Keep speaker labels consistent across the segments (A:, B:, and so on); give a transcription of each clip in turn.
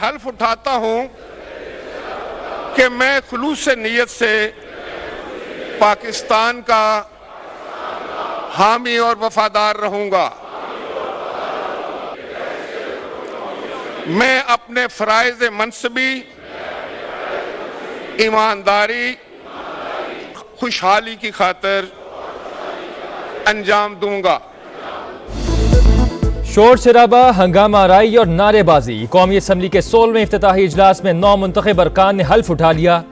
A: हल्फ उठाता हूं कि मैं खुलूस नीयत से पाकिस्तान का हामी और वफादार रहूंगा। मैं अपने फराइज़ मनसबी, ईमानदारी, खुशहाली की खातिर अंजाम दूंगा।
B: शोर शराबा, हंगामा आराई और नारेबाजी। कौमी असम्बली के 16वें इफ्तिताही इजलास में 9 मुंतखब अरकान ने हल्फ उठा लिया।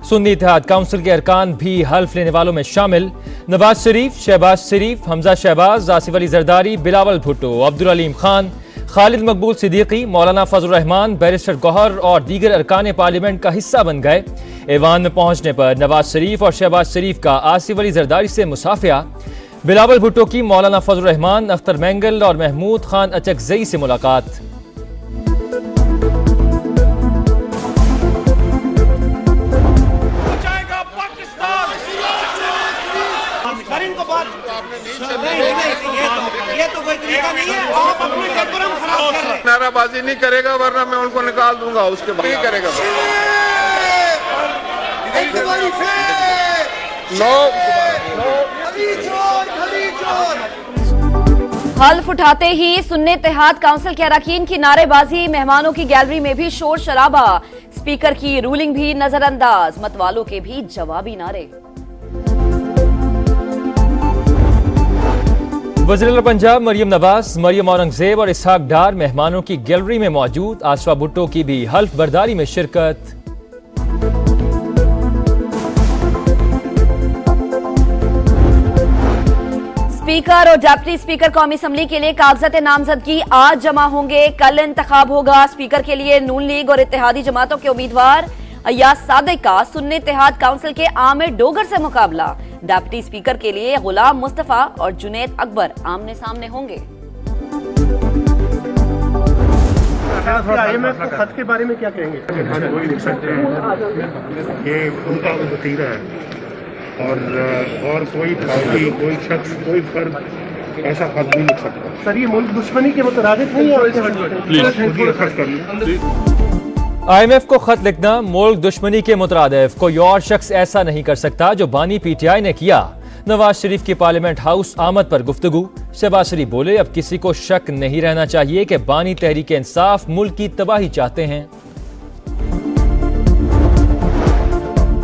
B: सुन्नी इत्तेहाद काउंसिल के अरकान भी हल्फ लेने वालों में शामिल। नवाज शरीफ, शहबाज शरीफ, हमजा शहबाज, आसिफ अली जरदारी, बिलावल भुट्टो, अब्दुल अलीम खान, खालिद मकबूल सिद्दीकी, मौलाना फजल रहमान, बैरिस्टर गौहर और दीगर अरकान पार्लियामेंट का हिस्सा बन गए। ऐवान में पहुंचने पर नवाज शरीफ और शहबाज शरीफ का आसिफ अली जरदारी से मुसाफिया। बिलावल भुट्टो की मौलाना फजल रहमान, अख्तर मैंगल और महमूद खान अचकजई से मुलाकात।
A: नाराबाजी नहीं करेगा वरना मैं उनको निकाल दूंगा, उसके बाद नहीं करेगा।
C: हल्फ उठाते ही सुन्नी इत्तेहाद काउंसिल के अरकान की नारेबाजी, मेहमानों की गैलरी में भी शोर शराबा, स्पीकर की रूलिंग भी नजरअंदाज, मतवालों के भी जवाबी नारे।
B: वज़ीर पंजाब मरियम नवाज, मरियम औरंगजेब और इसहाक डार मेहमानों की गैलरी में मौजूद। आसफा भुट्टो की भी हल्फ बर्दारी में शिरकत।
C: स्पीकर और डिप्टी स्पीकर कौमी असम्बली के लिए कागजात नामजदगी आज जमा होंगे। कल इंतखाब होगा। स्पीकर के लिए नून लीग और इत्तेहादी जमातों के उम्मीदवार अय्याज सादिक का सुन्नी इत्तेहाद काउंसिल के आमिर डोगर से मुकाबला। डिप्टी स्पीकर के लिए गुलाम मुस्तफा और जुनैद अकबर आमने सामने होंगे।
D: IMF को खत के बारे में क्या कहेंगे? वही लिख सकते हैं ये उनका वतीरा है और कोई पार्टी, कोई शख्स, कोई फर्द ऐसा खत नहीं लिख सकता। सर ये मुल्क दुश्मनी के मुतरादिफ नहीं है?
B: IMF को खत लिखना मुल्क दुश्मनी के मुतरादिफ कोई और शख्स ऐसा नहीं कर सकता जो बानी PTI ने किया। नवाज शरीफ की पार्लियामेंट हाउस आमद पर गुफ्तगू। शहबाज शरीफ बोले, अब किसी को शक नहीं रहना चाहिए कि बानी तहरीक इंसाफ मुल्क की तबाही चाहते हैं।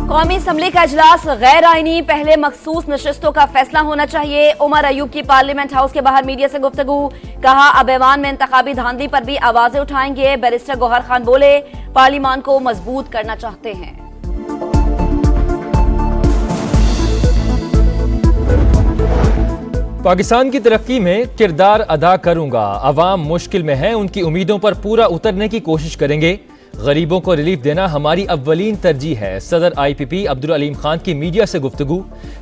C: कौमी असम्बली का इजलास गैर आईनी, पहले मखसूस नशिस्तों का फैसला होना चाहिए। उमर अयूब की पार्लियामेंट हाउस के बाहर मीडिया से गुफ्तगू। कहा, अब ऐवान में इंतखाबी धांधली पर भी आवाजें उठाएंगे। बैरिस्टर गौहर खान बोले, पार्लियामान को मजबूत करना चाहते हैं।
B: पाकिस्तान की तरक्की में किरदार अदा करूंगा। अवाम मुश्किल में है, उनकी उम्मीदों पर पूरा उतरने की कोशिश करेंगे। गरीबों को रिलीफ देना हमारी अव्वलीन तरजीह है। सदर IPP अब्दुल अलीम खान की मीडिया से गुफ्तगू।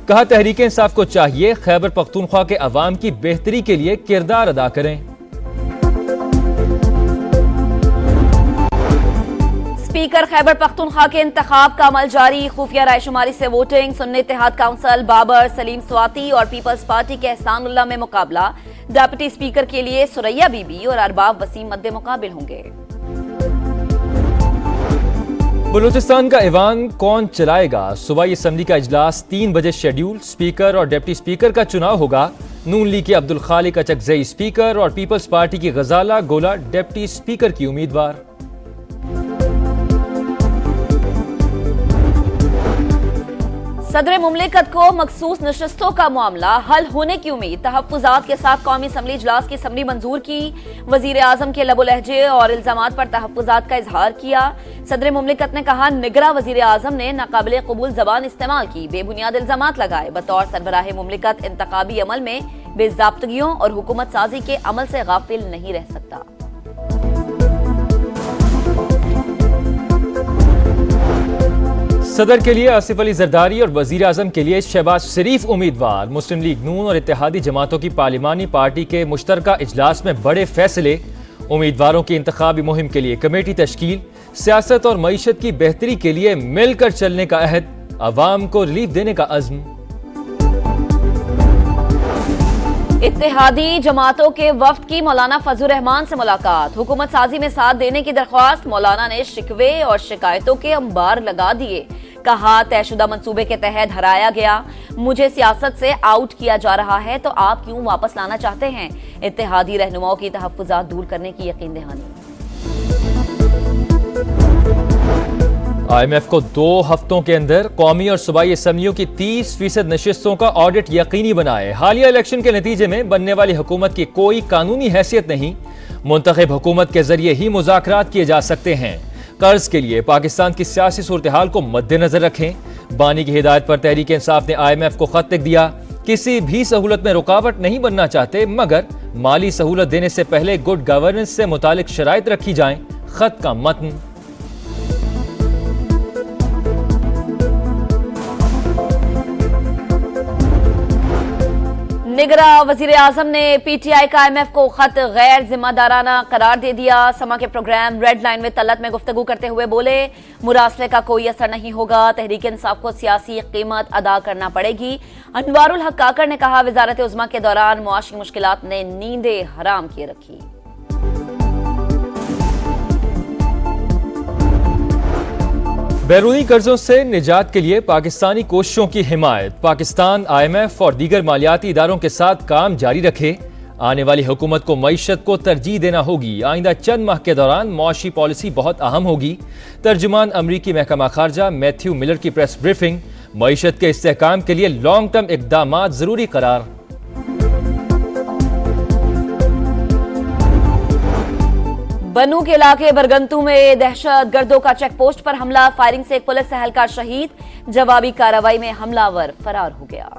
B: कहा, तहरीक इंसाफ को चाहिए खैबर पख्तूनख्वा के अवाम की बेहतरी के लिए किरदार अदा करें।
C: स्पीकर खैबर पख्तूनख्वा के इंतखाब का अमल जारी। खुफिया रायशुमारी से वोटिंग। सुन्नी इत्तेहाद काउंसिल बाबर, सलीम स्वाति और पीपल्स पार्टी के एहसानुल्लाह में मुकाबला। डिप्टी स्पीकर के लिए सुरैया बीबी और अरबाब वसीम मद्दे मुकाबिल होंगे।
B: बलूचिस्तान का ऐवान कौन चलाएगा? सूबाई असम्बली का इजलास 3 बजे शेड्यूल। स्पीकर और डिप्टी स्पीकर का चुनाव होगा। नून लीग के अब्दुल खालिक अचकजई स्पीकर और पीपल्स पार्टी की गजाला गोला डिप्टी स्पीकर की उम्मीदवार।
C: सदर मुमलिकत को मखसूस नशस्तों का मामला हल होने की उम्मीद। तहफ्फुजात के साथ कौमी असम्बली इजलास की असम्बली मंजूर की। वजीर आजम के लबो लहजे और इल्जामात पर तहफ्फुजात का इजहार किया। सदर मुमलिकत ने कहा, निगरा वजीर आजम ने नाकाबिले कबूल जबान इस्तेमाल की, बेबुनियाद इल्जामात लगाए। बतौर सरबराह मुमलिकत इंतखाबी अमल में बेज़ाब्तगियों और हुकूमत साजी के अमल से गाफिल नहीं रह सकता।
B: सदर के लिए आसिफ अली जरदारी और वजीर आजम के लिए शहबाज शरीफ उम्मीदवार। मुस्लिम लीग नून और इत्तेहादी जमातों की पार्लिमानी पार्टी के मुश्तरका इजलास में बड़े फैसले। उम्मीदवारों की इंतखाबी मुहिम के लिए कमेटी तश्कील। सियासत और मईशत की बेहतरी के लिए मिलकर चलने का अहद। अवाम को रिलीफ देने का अज़्म।
C: इत्तेहादी जमातों के वफ्द की मौलाना फजल रहमान से मुलाकात। हुकूमत साजी में साथ देने की दरख्वास्त। मौलाना ने शिकवे और शिकायतों के अंबार लगा दिए। कहा, तयशुदा मंसूबे के तहत हराया गया, मुझे सियासत से आउट किया जा रहा है, तो आप क्यों वापस लाना चाहते हैं? इत्तेहादी रहनुमाओं की तहफ्फुजात दूर करने की यकीन दहानी।
B: IMF को 2 हफ्तों के अंदर कौमी और सूबाई असम्बलियों की 30% नशिस्तों का ऑडिट यकीनी बनाए। हालिया इलेक्शन के नतीजे में बनने वाली हुकूमत की कोई कानूनी हैसियत नहीं, मुंतखब हुकूमत के जरिए ही मुज़ाकरात किए जा सकते हैं। कर्ज के लिए पाकिस्तान की सियासी सूरत हाल को मद्देनजर रखें। बानी की हिदायत पर तहरीक इंसाफ ने IMF को खत लिख दिया। किसी भी सहूलत में रुकावट नहीं बनना चाहते, मगर माली सहूलत देने से पहले गुड गवर्नेंस से मुतालिक शराइत रखी जाएं। खत का मतन।
C: निगरा वजीर आजम ने PTI का IMF को खत गैर जिम्मेदाराना करार दे दिया। समा के प्रोग्राम रेड लाइन में तलत में गुफ्तगू करते हुए बोले, मुरासले का कोई असर नहीं होगा, तहरीक इंसाफ को सियासी कीमत अदा करना पड़ेगी। अनवारुल हक काकर ने कहा, वजारत उज़्मा के दौरान मुआशी मुश्किलात ने नींदें हराम किए रखी।
B: बैरूनी कर्जों से निजात के लिए पाकिस्तानी कोशिशों की हिमायत। पाकिस्तान IMF और दीगर मालियाती इदारों के साथ काम जारी रखे। आने वाली हुकूमत को मईशत को तरजीह देना होगी। आइंदा चंद माह के दौरान मुआशी पॉलिसी बहुत अहम होगी। तर्जुमान अमरीकी महकमा खारजा मैथ्यू मिलर की प्रेस ब्रीफिंग। मईशत के इस्तेहकाम के लिए लॉन्ग टर्म इकदाम जरूरी करार।
C: बनू के इलाके बरगंतू में दहशत गर्दों का चेक पोस्ट पर हमला। फायरिंग से एक पुलिस एहलकार शहीद। जवाबी कार्रवाई में हमलावर फरार हो गया।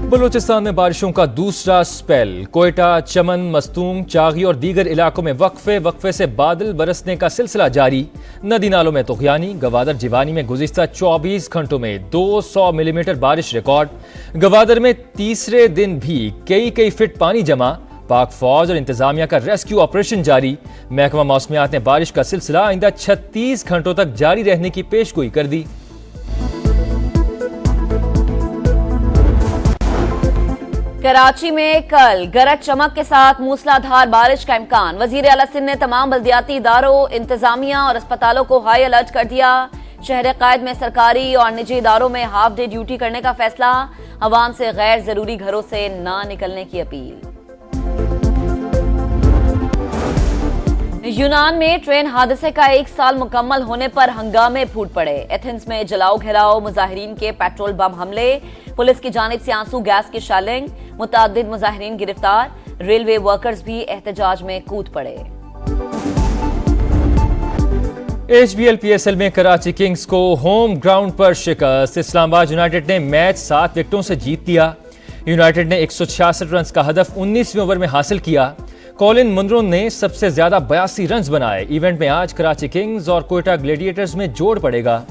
B: बलूचिस्तान में बारिशों का दूसरा स्पेल। कोयटा, चमन, मस्तूंग, चागी और दीगर इलाकों में वक्फे से बादल बरसने का सिलसिला जारी। नदी नालों में तुगयानी। गवादर जिवानी में गुज़िश्ता 24 घंटों में 200 मिलीमीटर बारिश रिकॉर्ड। गवादर में तीसरे दिन भी कई फीट पानी जमा। पाक फौज और इंतजामिया का रेस्क्यू ऑपरेशन जारी। महकमा मौसमियात ने बारिश का सिलसिला आइंदा 36 घंटों तक जारी रहने की पेशगोई कर दी।
C: कराची में कल गरज चमक के साथ मूसलाधार बारिश का इम्कान। वजीर आला सिंध ने तमाम बल्दियाती इदारों, इंतजामिया और अस्पतालों को हाई अलर्ट कर दिया। शहर कायद में सरकारी और निजी इदारों में हाफ डे ड्यूटी करने का फैसला। अवाम से गैर जरूरी घरों से ना निकलने की अपील। यूनान में ट्रेन हादसे का 1 साल मुकम्मल होने पर हंगामे फूट पड़े। एथेंस में जलाओ घेराव, मुजाहिरीन के पेट्रोल बम हमले, पुलिस की जानिब से आंसू गैस की शेलिंग, मुताद्दिद मुजाहिरीन गिरफ्तार। रेलवे वर्कर्स भी एहतजाज में कूद पड़े।
B: HBL PSL में कराची किंग्स को होम ग्राउंड पर शिकस्त। इस्लामाबाद यूनाइटेड ने मैच 7 विकेटों से जीत लिया। यूनाइटेड ने 166 रन का हदफ 19वें ओवर में हासिल किया। कॉलिन मुनरो ने सबसे ज्यादा 82 रन बनाए। इवेंट में आज कराची किंग्स और कोयटा ग्लेडिएटर्स में जोड़ पड़ेगा।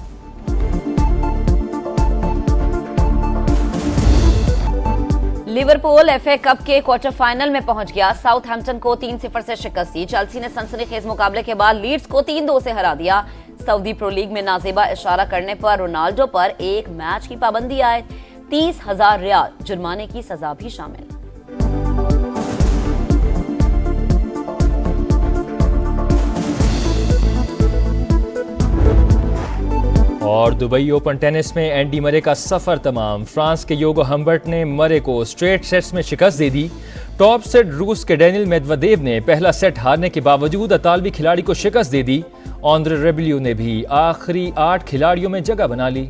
C: लिवरपूल FA कप के क्वार्टर फाइनल में पहुंच गया। साउथहैम्पटन को 3-0 से शिकस्त दी। चेल्सी ने सनसनीखेज मुकाबले के बाद लीड्स को 3-2 से हरा दिया। सऊदी प्रो लीग में नाजेबा इशारा करने पर रोनाल्डो पर 1 मैच की पाबंदी आयद। 30,000 रियाल जुर्माने की सजा भी शामिल।
B: और दुबई ओपन टेनिस में एंडी मरे का सफर तमाम। फ्रांस के योगो हम्बर्ट ने मरे को स्ट्रेट सेट्स में शिकस्त दे दी। टॉप सेट रूस के डेनियल मेदवेदेव ने पहला सेट हारने के बावजूद इतालवी खिलाड़ी को शिकस्त दे दी। आंद्रे रेबिल्यो ने भी आखिरी 8 खिलाड़ियों में जगह बना ली।